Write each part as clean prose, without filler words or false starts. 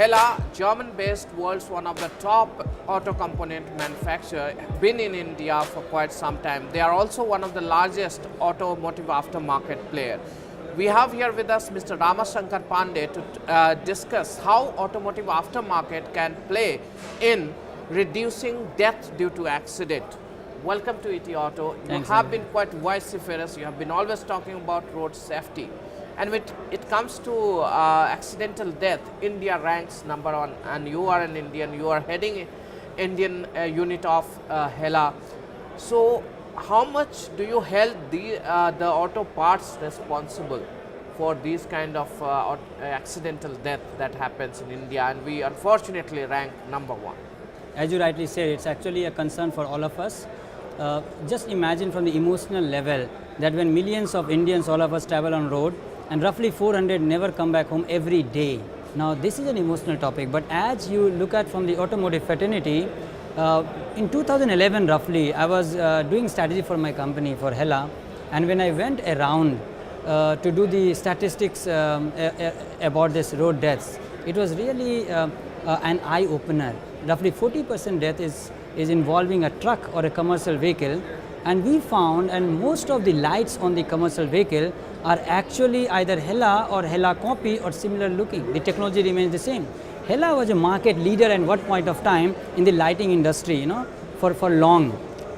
Hella, German-based, world's one of the top auto component manufacturer, been in India for quite some time. They are also one of the largest automotive aftermarket player. We have here with us Mr. Ramashankar Pandey to discuss how automotive aftermarket can play in reducing death due to accident. Welcome to ETAuto. You have been quite vociferous. You have been always talking about road safety. And when it comes to accidental death, India ranks #1, and you are an Indian. You are heading Indian unit of Hella. So, how much do you hold the auto parts responsible for these kind of accidental death that happens in India? And we unfortunately rank #1. As you rightly said, it's actually a concern for all of us. Just imagine from the emotional level that when millions of Indians, all of us travel on road, and roughly 400 never come back home every day. Now this is an emotional topic, but as you look at from the automotive fraternity, in 2011 roughly, I was doing strategy for my company, for Hella, and when I went around to do the statistics about this road deaths, it was really an eye-opener. Roughly 40% death is involving a truck or a commercial vehicle, and we found, and most of the lights on the commercial vehicle are actually either Hella or Hella copy or similar looking. The technology remains the same. Hella was a market leader at what point of time in the lighting industry, you know, for long,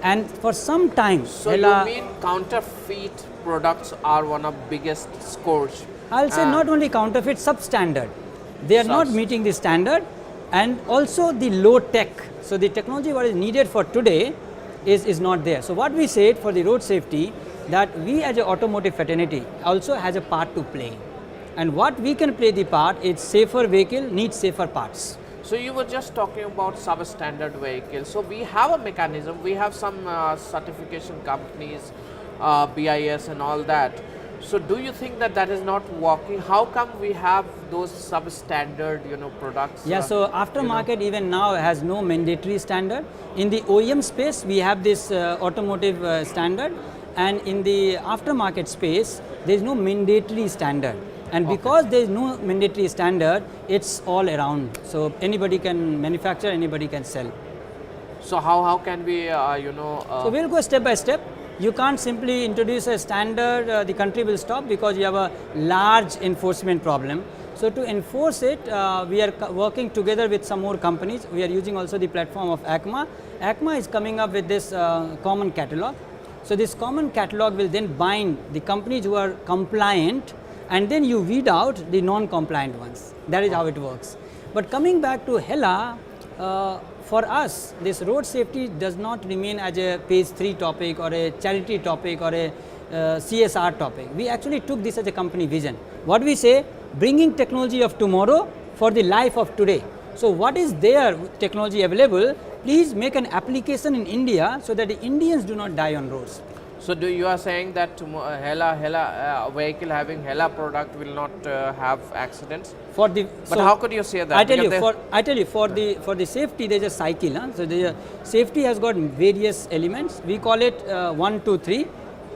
and for some time. So Hella, you mean counterfeit products are one of biggest scourge? I'll say not only counterfeit, substandard. They are not meeting the standard, and also the low tech. So the technology what is needed for today is not there. So what we said for the road safety, that we as an automotive fraternity also has a part to play, and what we can play the part is safer vehicle needs safer parts. So you were just talking about substandard vehicles. So we have a mechanism, we have some certification companies, BIS and all that. So do you think that that is not working? How come we have those substandard, products? Yeah, so aftermarket even now has no mandatory standard. In the OEM space, we have this automotive standard, and in the aftermarket space, there is no mandatory standard. And because there is no mandatory standard, it's all around. So anybody can manufacture, anybody can sell. So how can we, So we'll go step by step. You can't simply introduce a standard, the country will stop because you have a large enforcement problem. So to enforce it, we are working together with some more companies. We are using also the platform of ACMA. ACMA is coming up with this common catalog. So this common catalog will then bind the companies who are compliant, and then you weed out the non-compliant ones. That is how it works. But coming back to Hella, for us, this road safety does not remain as a page 3 topic or a charity topic or a CSR topic. We actually took this as a company vision. What we say, bringing technology of tomorrow for the life of today. So what is there technology available, please make an application in India so that the Indians do not die on roads. So you are saying that Hella vehicle having Hella product will not have accidents? But how could you say that? I tell you, for the safety, there is a cycle. Huh? So the safety has got various elements. We call it 1, 2, 3: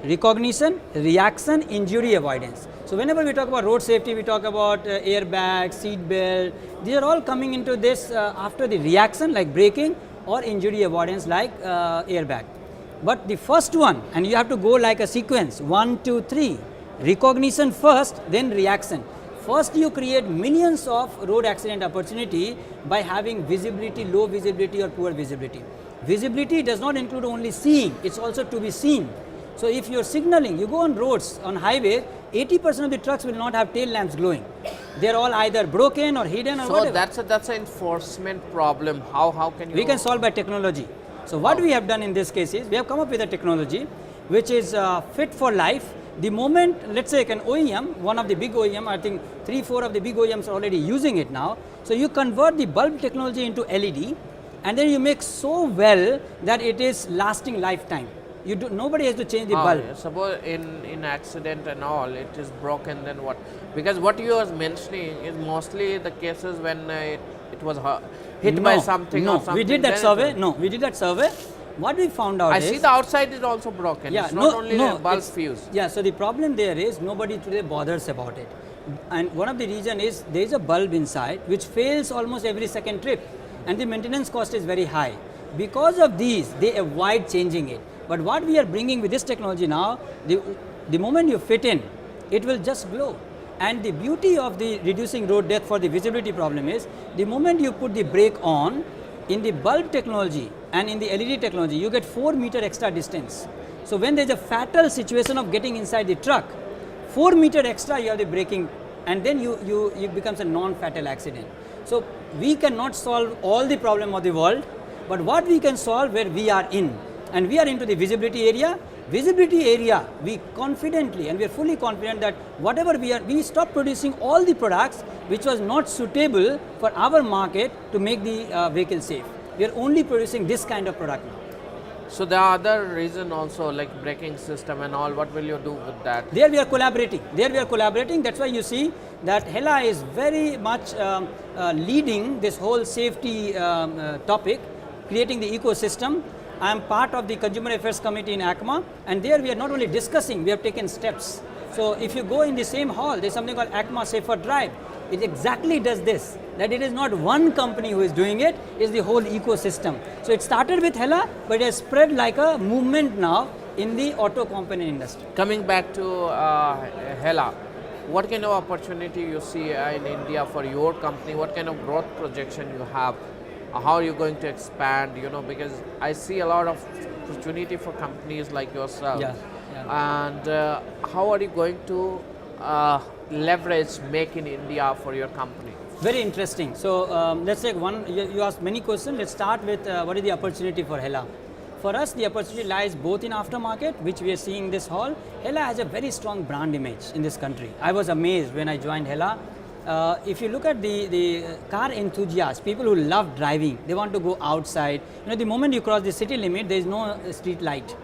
recognition, reaction, injury avoidance. So whenever we talk about road safety, we talk about airbag, seat belt. These are all coming into this after the reaction, like braking, or injury avoidance, like airbag. But the first one, and you have to go like a sequence, 1, 2, 3. Recognition first, then reaction. First you create millions of road accident opportunity by having visibility, low visibility or poor visibility. Visibility does not include only seeing, it's also to be seen. So if you're signaling, you go on roads, on highways, 80% of the trucks will not have tail lamps glowing. They're all either broken or hidden or whatever. So that's an enforcement problem. How can you? We can solve by technology. So what we have done in this case is, we have come up with a technology which is fit for life. The moment, let's say an OEM, one of the big OEM, I think 3, 4 of the big OEMs are already using it now. So you convert the bulb technology into LED, and then you make so well that it is lasting lifetime. Nobody has to change the bulb. Suppose in accident and all, it is broken, then what? Because what you was mentioning is mostly the cases when it was hit by something or something. We did that survey. No, we did that survey. What we found out is, I see the outside is also broken. Yeah, it's not only the bulb fuse. Yeah, so the problem there is nobody today bothers about it. And one of the reason is there is a bulb inside which fails almost every second trip, and the maintenance cost is very high. Because of these, they avoid changing it. But what we are bringing with this technology now, the moment you fit in, it will just glow. And the beauty of the reducing road death for the visibility problem is, the moment you put the brake on, in the bulb technology and in the LED technology, you get 4 meter extra distance. So when there is a fatal situation of getting inside the truck, 4 meter extra you have the braking, and then it becomes a non-fatal accident. So we cannot solve all the problem of the world, but what we can solve where we are in, and we are into the visibility area. Visibility area, we confidently and we are fully confident that whatever we stop producing all the products which was not suitable for our market to make the vehicle safe. We are only producing this kind of product now. So there are other reasons also, like braking system and all. What will you do with that? There we are collaborating. That's why you see that Hella is very much leading this whole safety topic, creating the ecosystem. I am part of the Consumer Affairs Committee in ACMA, and there we are not only discussing, we have taken steps. So if you go in the same hall, there is something called ACMA Safer Drive. It exactly does this, that it is not one company who is doing it, it is the whole ecosystem. So it started with Hella, but it has spread like a movement now in the auto component industry. Coming back to Hella, what kind of opportunity you see in India for your company? What kind of growth projection you have? How are you going to expand? Because I see a lot of opportunity for companies like yourself. Yeah. And how are you going to leverage Make in India for your company? Very interesting. So let's take one. You asked many questions. Let's start with what is the opportunity for Hella. For us, the opportunity lies both in aftermarket, which we are seeing in this hall. Hella has a very strong brand image in this country. I was amazed when I joined Hella. If you look at the car enthusiasts, people who love driving, they want to go outside. The moment you cross the city limit, there is no street light,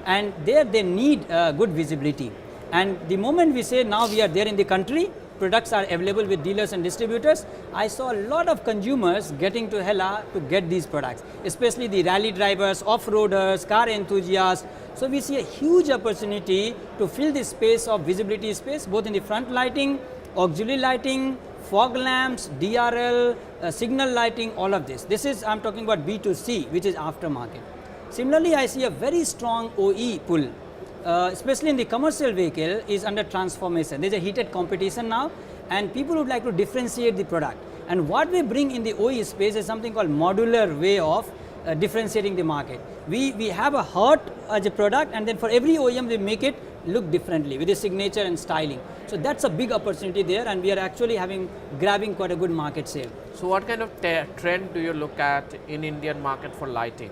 and there they need good visibility. And the moment we say now we are there in the country, products are available with dealers and distributors, I saw a lot of consumers getting to Hella to get these products, especially the rally drivers, off-roaders, car enthusiasts. So we see a huge opportunity to fill this space of visibility space, both in the front lighting, auxiliary lighting, fog lamps, DRL, signal lighting, all of this. This is, I'm talking about B2C, which is aftermarket. Similarly, I see a very strong OE pull, especially in the commercial vehicle is under transformation. There's a heated competition now, and people would like to differentiate the product. And what we bring in the OE space is something called modular way of differentiating the market. We have a heart as a product, and then for every OEM we make it look differently with the signature and styling. So that's a big opportunity there, and we are actually grabbing quite a good market share. So what kind of trend do you look at in Indian market for lighting,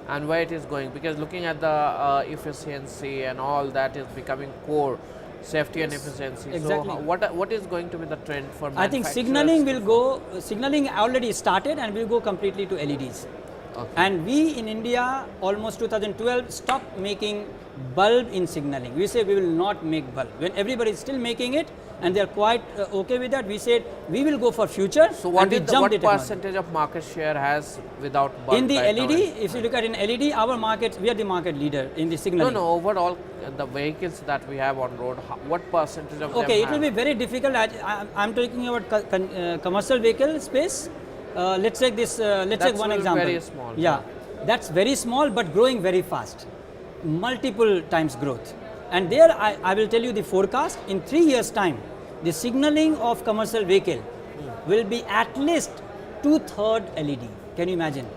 and where it is going? Because looking at the efficiency and all that is becoming core, safety and efficiency. Exactly. So what is going to be the trend for manufacturers? I think signaling already started and will go completely to LEDs. Okay. And we in India, almost 2012, stopped making bulb in signaling. We say we will not make bulb. When everybody is still making it and they are quite okay with that, we said we will go for future. So what percentage of market share has without bulb? In the LED, if you look at in LED, our market, we are the market leader in the signaling. No, overall the vehicles that we have on road, what percentage of them Okay, it will be very difficult. I'm talking about commercial vehicle space. Let's take this. Let's take one example. Very small. Yeah, that's very small but growing very fast, multiple times growth. And there, I will tell you the forecast. In 3 years' time, the signaling of commercial vehicle will be at least 2/3 LED. Can you imagine?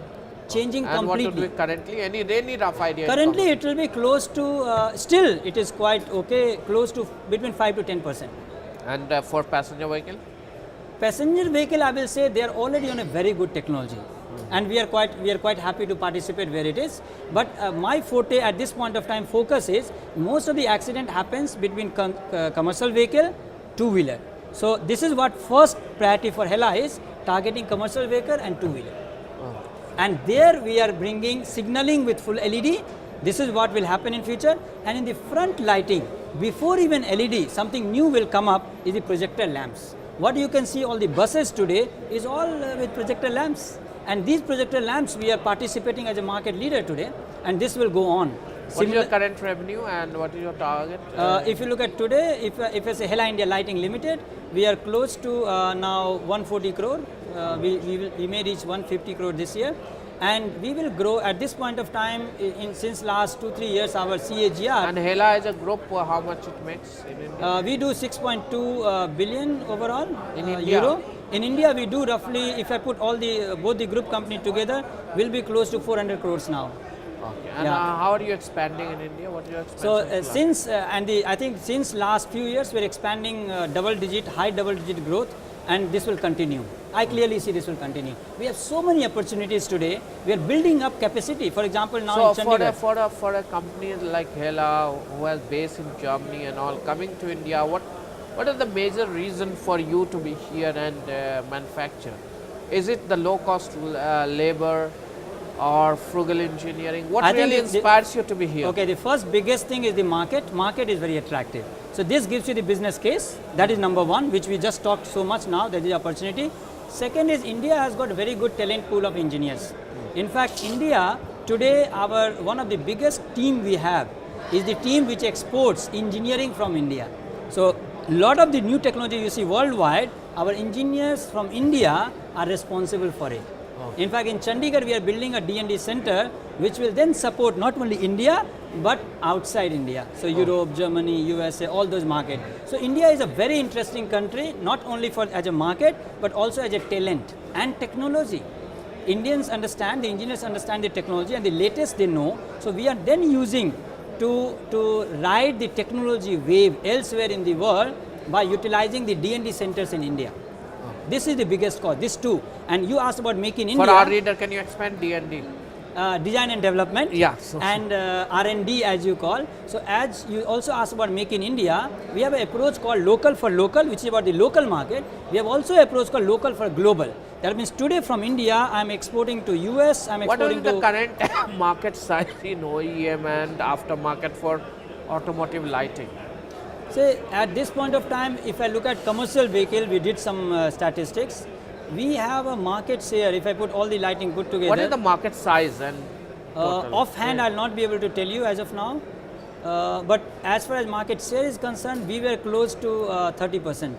Changing and completely. What will be currently? Any rough idea? Currently, it will be close to. Still, it is quite okay. Close to between 5 to 10%. And for passenger vehicle? Passenger vehicle, I will say they are already on a very good technology, and we are quite happy to participate where it is. But my forte at this point of time focus is most of the accident happens between commercial vehicle, two-wheeler. So this is what first priority for Hella is, targeting commercial vehicle and two-wheeler. And there we are bringing signaling with full LED. This is what will happen in future. And in the front lighting, before even LED, something new will come up is the projector lamps. What you can see all the buses today is all with projector lamps. And these projector lamps, we are participating as a market leader today, and this will go on. What is your current revenue and what is your target? If you look at today, if I say Hella India Lighting Ltd, We are close to now 140 crore. We may reach 150 crore this year. And we will grow at this point of time since last 2-3 years our CAGR. And Hella as a group, how much it makes in India? We do 6.2 billion overall In India? euro. In India we do roughly, if I put all the both the group company together, will be close to 400 crores now. Okay. And Yeah. how are you expanding in India? What are your So expansions plan? I think since last few years we're expanding high double digit growth, and this will continue. I clearly see this will continue. We have so many opportunities today. We are building up capacity. For example, now in So Chandigarh. for a company like Hella, who has base in Germany and all, coming to India, what are the major reason for you to be here and manufacture? Is it the low cost labor or frugal engineering? What I think really inspires you to be here? Okay, the first biggest thing is the market. Market is very attractive. So this gives you the business case. That is number one, which we just talked so much now. That is the opportunity. Second is India has got a very good talent pool of engineers. In fact, India today, one of the biggest team we have is the team which exports engineering from India. So a lot of the new technology you see worldwide, our engineers from India are responsible for it. In fact, in Chandigarh, we are building a D&D center which will then support not only India but outside India. So Europe, Germany, USA, all those markets. So India is a very interesting country, not only as a market but also as a talent and technology. Indians understand, the engineers understand the technology, and the latest they know. So we are then using to ride the technology wave elsewhere in the world by utilizing the D&D centers in India. This is the biggest cause, this two. And you asked about Make in India. For our reader, can you expand D&D? Design and development, Yeah, and R&D as you call. So as you also asked about Make in India, we have an approach called local for local, which is about the local market. We have also an approach called local for global. That means today from India, I am exporting to US, I am exporting to... What is the current market size in OEM and aftermarket for automotive lighting? Say at this point of time, if I look at commercial vehicle, we did some statistics. We have a market share, if I put all the lighting put together. What is the market size and offhand, I'll not be able to tell you as of now. But as far as market share is concerned, we were close to 30%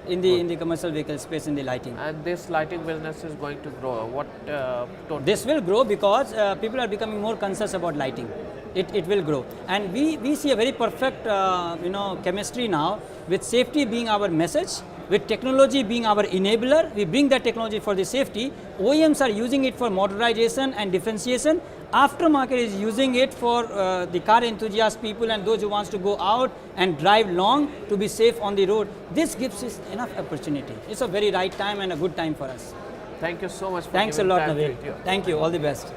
in the commercial vehicle space in the lighting. And this lighting business is going to grow. What total? This will grow because people are becoming more conscious about lighting. It will grow, and we see a very perfect chemistry now, with safety being our message, with technology being our enabler. We bring that technology for the safety. OEMs are using it for motorization and differentiation. Aftermarket is using it for the car enthusiast people and those who wants to go out and drive long to be safe on the road. This gives us enough opportunity. It's a very right time and a good time for us. Thank you so much for Thanks a giving lot, time to Nabil. it. Thank you. All the best.